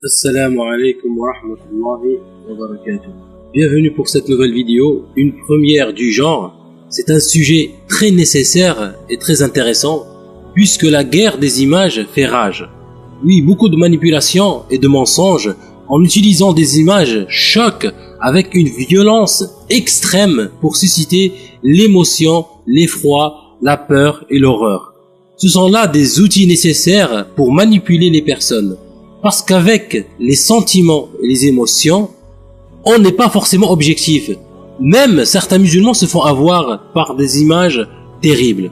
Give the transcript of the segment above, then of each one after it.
Assalamu alaikum wa rahmatullahi wa barakatuh. Bienvenue pour cette nouvelle vidéo, une première du genre. C'est un sujet très nécessaire et très intéressant puisque la guerre des images fait rage. Oui, beaucoup de manipulations et de mensonges en utilisant des images choc avec une violence extrême pour susciter l'émotion, l'effroi, la peur et l'horreur. Ce sont là des outils nécessaires pour manipuler les personnes. Parce qu'avec les sentiments et les émotions, on n'est pas forcément objectif. Même certains musulmans se font avoir par des images terribles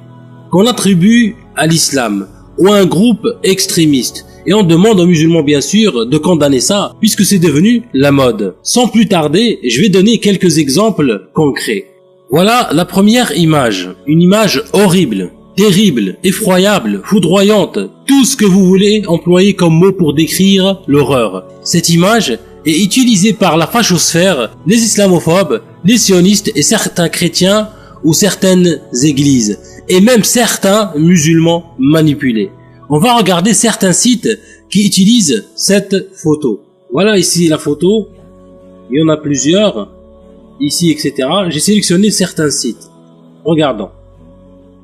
qu'on attribue à l'islam ou à un groupe extrémiste. Et on demande aux musulmans bien sûr de condamner ça puisque c'est devenu la mode. Sans plus tarder, je vais donner quelques exemples concrets. Voilà la première image. Une image horrible, terrible, effroyable, foudroyante, tout ce que vous voulez employer comme mot pour décrire l'horreur. Cette image est utilisée par la fachosphère, les islamophobes, les sionistes et certains chrétiens ou certaines églises, et même certains musulmans manipulés. On va regarder certains sites qui utilisent cette photo. Voilà ici la photo, il y en a plusieurs, ici etc. J'ai sélectionné certains sites. Regardons.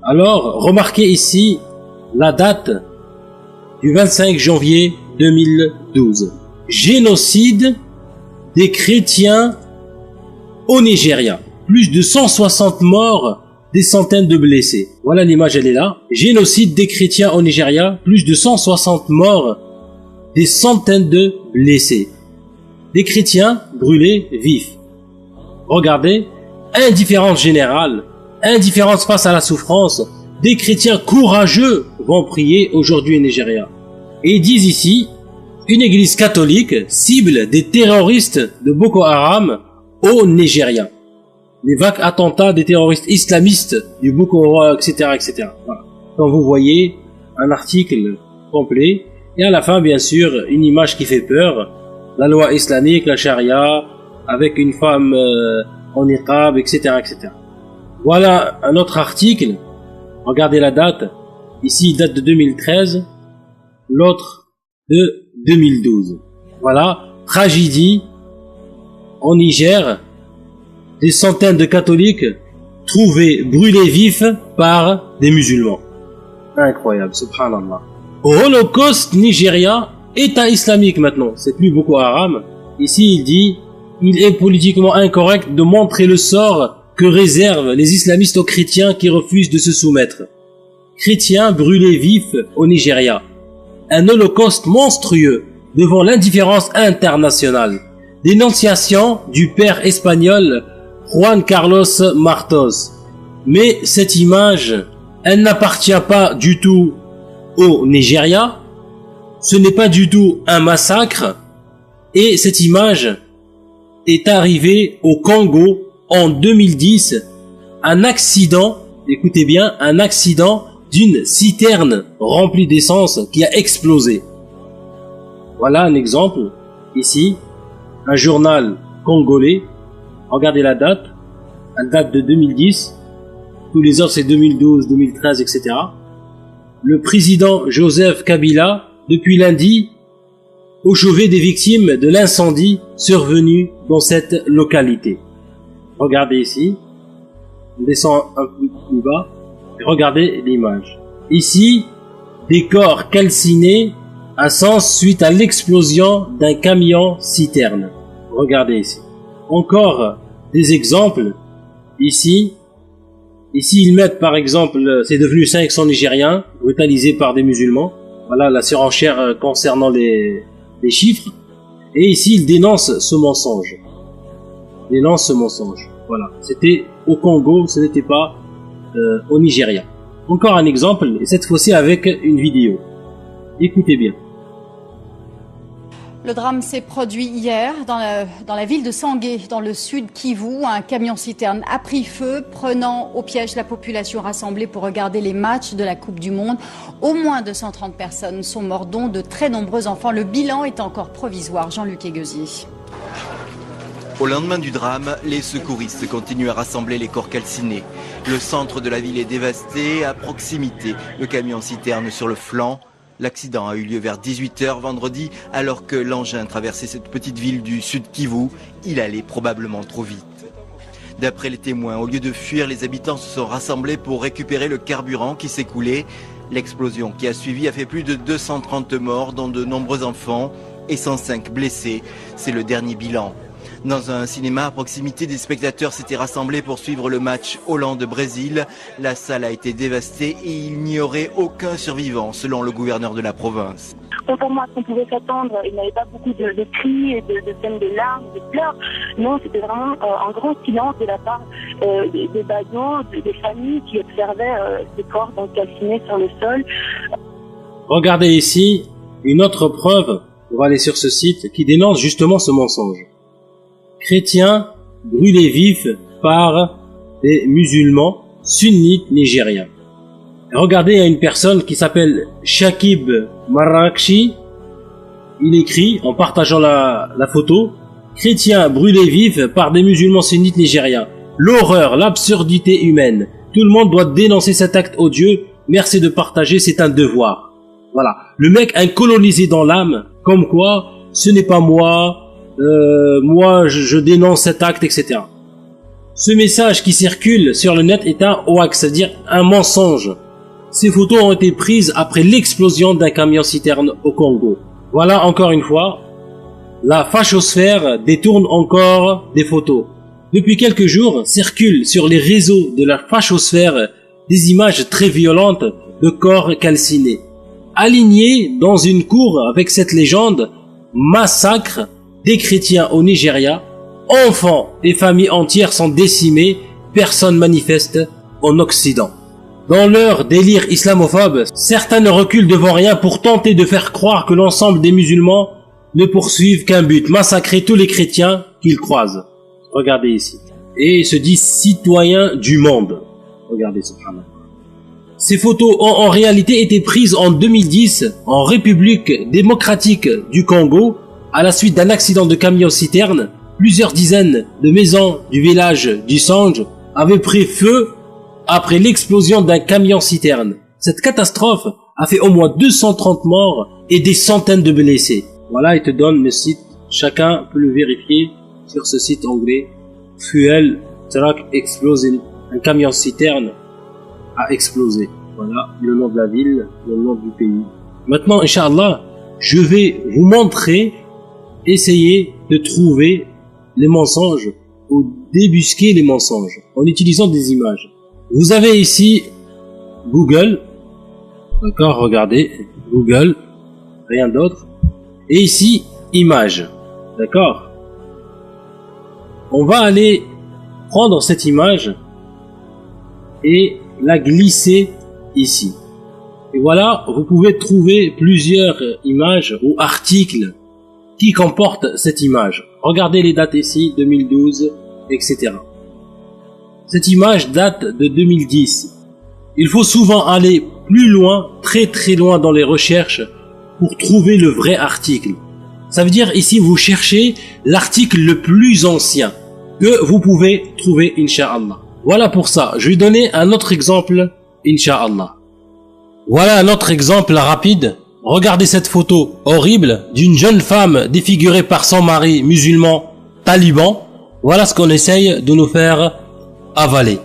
Alors, remarquez ici la date du 25 janvier 2012. Génocide des chrétiens au Nigeria. Plus de 160 morts, des centaines de blessés. Voilà l'image, elle est là. Génocide des chrétiens au Nigeria. Plus de 160 morts, des centaines de blessés. Des chrétiens brûlés vifs. Regardez, indifférence générale. Indifférence face à la souffrance, des chrétiens courageux vont prier aujourd'hui au Nigeria. Et ils disent ici, une église catholique cible des terroristes de Boko Haram au Nigeria. Les vagues attentats des terroristes islamistes du Boko Haram, etc., etc. Voilà. Quand vous voyez un article complet, et à la fin, bien sûr, une image qui fait peur, la loi islamique, la charia, avec une femme en niqab, etc., etc. Voilà un autre article. Regardez la date. Ici, il date de 2013. L'autre de 2012. Voilà. Tragédie au Niger. Des centaines de catholiques trouvés brûlés vifs par des musulmans. Incroyable, subhanallah. Holocauste Nigeria, État islamique maintenant. C'est plus Boko Haram. Ici, il dit, il est politiquement incorrect de montrer le sort que réservent les islamistes aux chrétiens qui refusent de se soumettre. Chrétiens brûlés vifs au Nigeria. Un holocauste monstrueux devant l'indifférence internationale. Dénonciation du père espagnol Juan Carlos Martos. Mais cette image, elle n'appartient pas du tout au Nigeria. Ce n'est pas du tout un massacre. Et cette image est arrivée au Congo en 2010, un accident, écoutez bien, un accident d'une citerne remplie d'essence qui a explosé. Voilà un exemple, ici, un journal congolais, regardez la date de 2010, tous les autres c'est 2012, 2013, etc. Le président Joseph Kabila, depuis lundi, au chevet des victimes de l'incendie survenu dans cette localité. Regardez ici, on descend un peu plus bas, et regardez l'image. Ici, des corps calcinés à Sens suite à l'explosion d'un camion citerne. Regardez ici. Encore des exemples. Ici, ils mettent par exemple, c'est devenu 500 Nigériens brutalisés par des musulmans. Voilà la surenchère concernant les chiffres. Et ici, ils dénoncent ce mensonge. Voilà, c'était au Congo, ce n'était pas au Nigeria. Encore un exemple, et cette fois-ci avec une vidéo. Écoutez bien. Le drame s'est produit hier dans la ville de Sangé, dans le sud Kivu. Un camion-citerne a pris feu, prenant au piège la population rassemblée pour regarder les matchs de la Coupe du Monde. Au moins 230 personnes sont mortes, dont de très nombreux enfants. Le bilan est encore provisoire. Jean-Luc Eguezier. Au lendemain du drame, les secouristes continuent à rassembler les corps calcinés. Le centre de la ville est dévasté, à proximité, le camion-citerne sur le flanc. L'accident a eu lieu vers 18 h vendredi, alors que l'engin traversait cette petite ville du sud Kivu. Il allait probablement trop vite. D'après les témoins, au lieu de fuir, les habitants se sont rassemblés pour récupérer le carburant qui s'écoulait. L'explosion qui a suivi a fait plus de 230 morts, dont de nombreux enfants, et 105 blessés. C'est le dernier bilan. Dans un cinéma à proximité, des spectateurs s'étaient rassemblés pour suivre le match Hollande-Brésil. La salle a été dévastée et il n'y aurait aucun survivant, selon le gouverneur de la province. Contrairement à ce qu'on pouvait s'attendre, il n'y avait pas beaucoup de cris, de scènes de larmes, de pleurs. Non, c'était vraiment un grand silence de la part des badauds, des familles qui observaient ces corps donc calcinés sur le sol. Regardez ici une autre preuve, on va aller sur ce site, qui dénonce justement ce mensonge. Chrétiens brûlés vifs par des musulmans sunnites nigériens. Regardez, il y a une personne qui s'appelle Shakib Marrakchi. Il écrit, en partageant la photo, « Chrétiens brûlés vifs par des musulmans sunnites nigériens. L'horreur, l'absurdité humaine. Tout le monde doit dénoncer cet acte odieux. Merci de partager, c'est un devoir. » Voilà. Le mec a colonisé dans l'âme, comme quoi, ce n'est pas moi, moi je dénonce cet acte, etc. Ce message qui circule sur le net est un hoax, c'est-à-dire un mensonge. Ces photos ont été prises après l'explosion d'un camion-citerne au Congo. Voilà, encore une fois, la fachosphère détourne encore des photos. Depuis quelques jours, circulent sur les réseaux de la fachosphère des images très violentes de corps calcinés. Alignés dans une cour avec cette légende, massacre des chrétiens au Nigeria, enfants et familles entières sont décimées, personne manifeste en Occident. Dans leur délire islamophobe, certains ne reculent devant rien pour tenter de faire croire que l'ensemble des musulmans ne poursuivent qu'un but, massacrer tous les chrétiens qu'ils croisent. Regardez ici. Et ils se disent citoyens du monde. Regardez, subhanallah. Ces photos ont en réalité été prises en 2010 en République démocratique du Congo à la suite d'un accident de camion-citerne. Plusieurs dizaines de maisons du village du Sange avaient pris feu après l'explosion d'un camion-citerne. Cette catastrophe a fait au moins 230 morts et des centaines de blessés. Voilà, il te donne le site. Chacun peut le vérifier sur ce site anglais. Fuel truck explosion. Un camion-citerne a explosé. Voilà le nom de la ville, le nom du pays. Maintenant, Inch'Allah, je vais vous montrer, essayer de trouver les mensonges ou débusquer les mensonges en utilisant des images. Vous avez ici Google, d'accord, regardez, Google, rien d'autre. Et ici, images, d'accord. On va aller prendre cette image et la glisser ici. Et voilà, vous pouvez trouver plusieurs images ou articles qui comportent cette image. Regardez les dates ici, 2012, etc. Cette image date de 2010. Il faut souvent aller plus loin, très très loin dans les recherches pour trouver le vrai article. Ça veut dire ici vous cherchez l'article le plus ancien que vous pouvez trouver, Inch'Allah. Voilà pour ça. Je vais donner un autre exemple, Inch'Allah. Voilà un autre exemple rapide. Regardez cette photo horrible d'une jeune femme défigurée par son mari musulman taliban. Voilà ce qu'on essaye de nous faire avaler.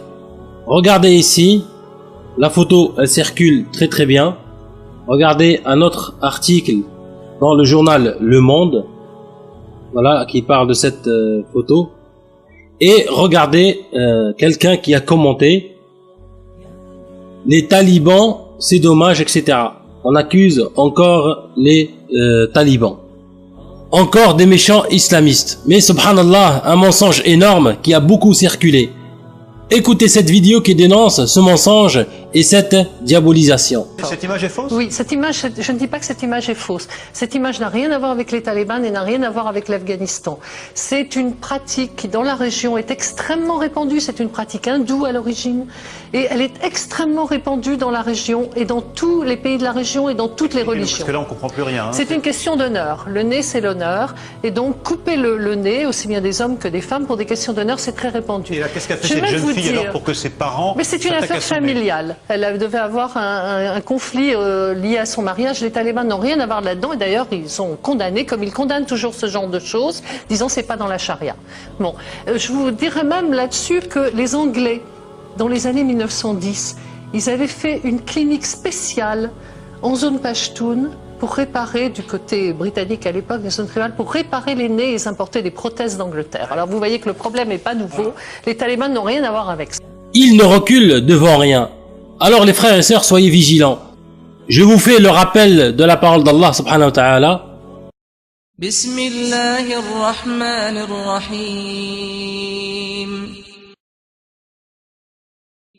Regardez ici. La photo, elle circule très très bien. Regardez un autre article dans le journal Le Monde. Voilà, qui parle de cette photo. Et regardez quelqu'un qui a commenté les talibans, c'est dommage, etc. On accuse encore les talibans. Encore des méchants islamistes. Mais subhanallah, un mensonge énorme qui a beaucoup circulé. Écoutez cette vidéo qui dénonce ce mensonge et cette diabolisation. Cette image est fausse? Oui, cette image, je ne dis pas que cette image est fausse. Cette image n'a rien à voir avec les talibans et n'a rien à voir avec l'Afghanistan. C'est une pratique qui, dans la région, est extrêmement répandue. C'est une pratique hindoue à l'origine. Et elle est extrêmement répandue dans la région et dans tous les pays de la région et dans toutes les religions. Parce que là, on ne comprend plus rien. Hein. C'est une question d'honneur. Le nez, c'est l'honneur. Et donc, couper le nez, aussi bien des hommes que des femmes, pour des questions d'honneur, c'est très répandu. Et là, qu'est-ce qu'a fait cette jeune fille alors pour que ses parents... Mais c'est une affaire familiale. Elle devait avoir un conflit lié à son mariage. Les talibans n'ont rien à voir là-dedans. Et d'ailleurs, ils sont condamnés, comme ils condamnent toujours ce genre de choses, disant c'est pas dans la charia. Bon, je vous dirais même là-dessus que les Anglais, dans les années 1910, ils avaient fait une clinique spéciale en zone Pashtun pour réparer, du côté britannique à l'époque, des zones tribales, pour réparer les nez, ils importaient des prothèses d'Angleterre. Alors vous voyez que le problème n'est pas nouveau. Les talibans n'ont rien à voir avec ça. Ils ne reculent devant rien. Alors les frères et sœurs, soyez vigilants. Je vous fais le rappel de la parole d'Allah subhanahu wa ta'ala. Bismillahirrahmanirrahim.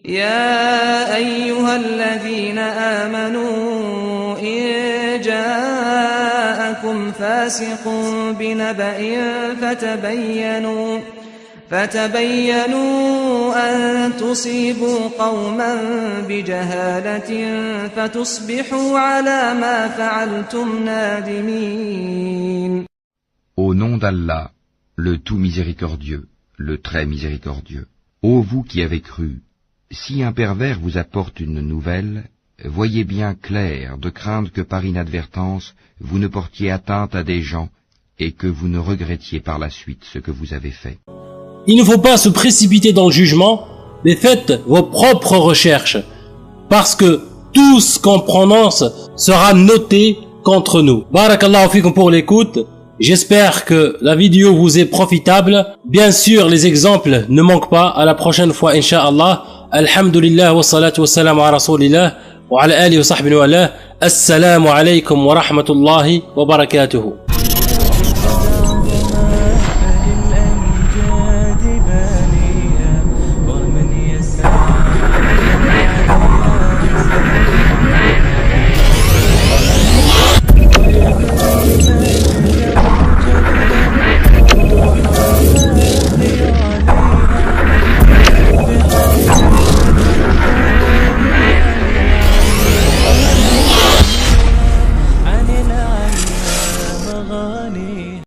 Ya ayyuhalladhina amanu in ja'akum fasiqun binaba'in فتبينوا أن تصيبوا قوما بجهالة فتصبحوا على ما فعلتم نادمين. Au nom d'Allah, le tout miséricordieux, le très miséricordieux. Ô vous qui avez cru, si un pervers vous apporte une nouvelle, voyez bien clair de craindre que par inadvertance vous ne portiez atteinte à des gens et que vous ne regrettiez par la suite ce que vous avez fait. Il ne faut pas se précipiter dans le jugement, mais faites vos propres recherches, parce que tout ce qu'on prononce sera noté contre nous. Barakallahu fikum pour l'écoute. J'espère que la vidéo vous est profitable. Bien sûr, les exemples ne manquent pas. À la prochaine fois, Inch'Allah. Alhamdulillah wa salatu wa salam ala rasulillah wa ala alihi wa sahbihi wa ala. Assalamu alaykum wa rahmatullahi wa barakatuhu.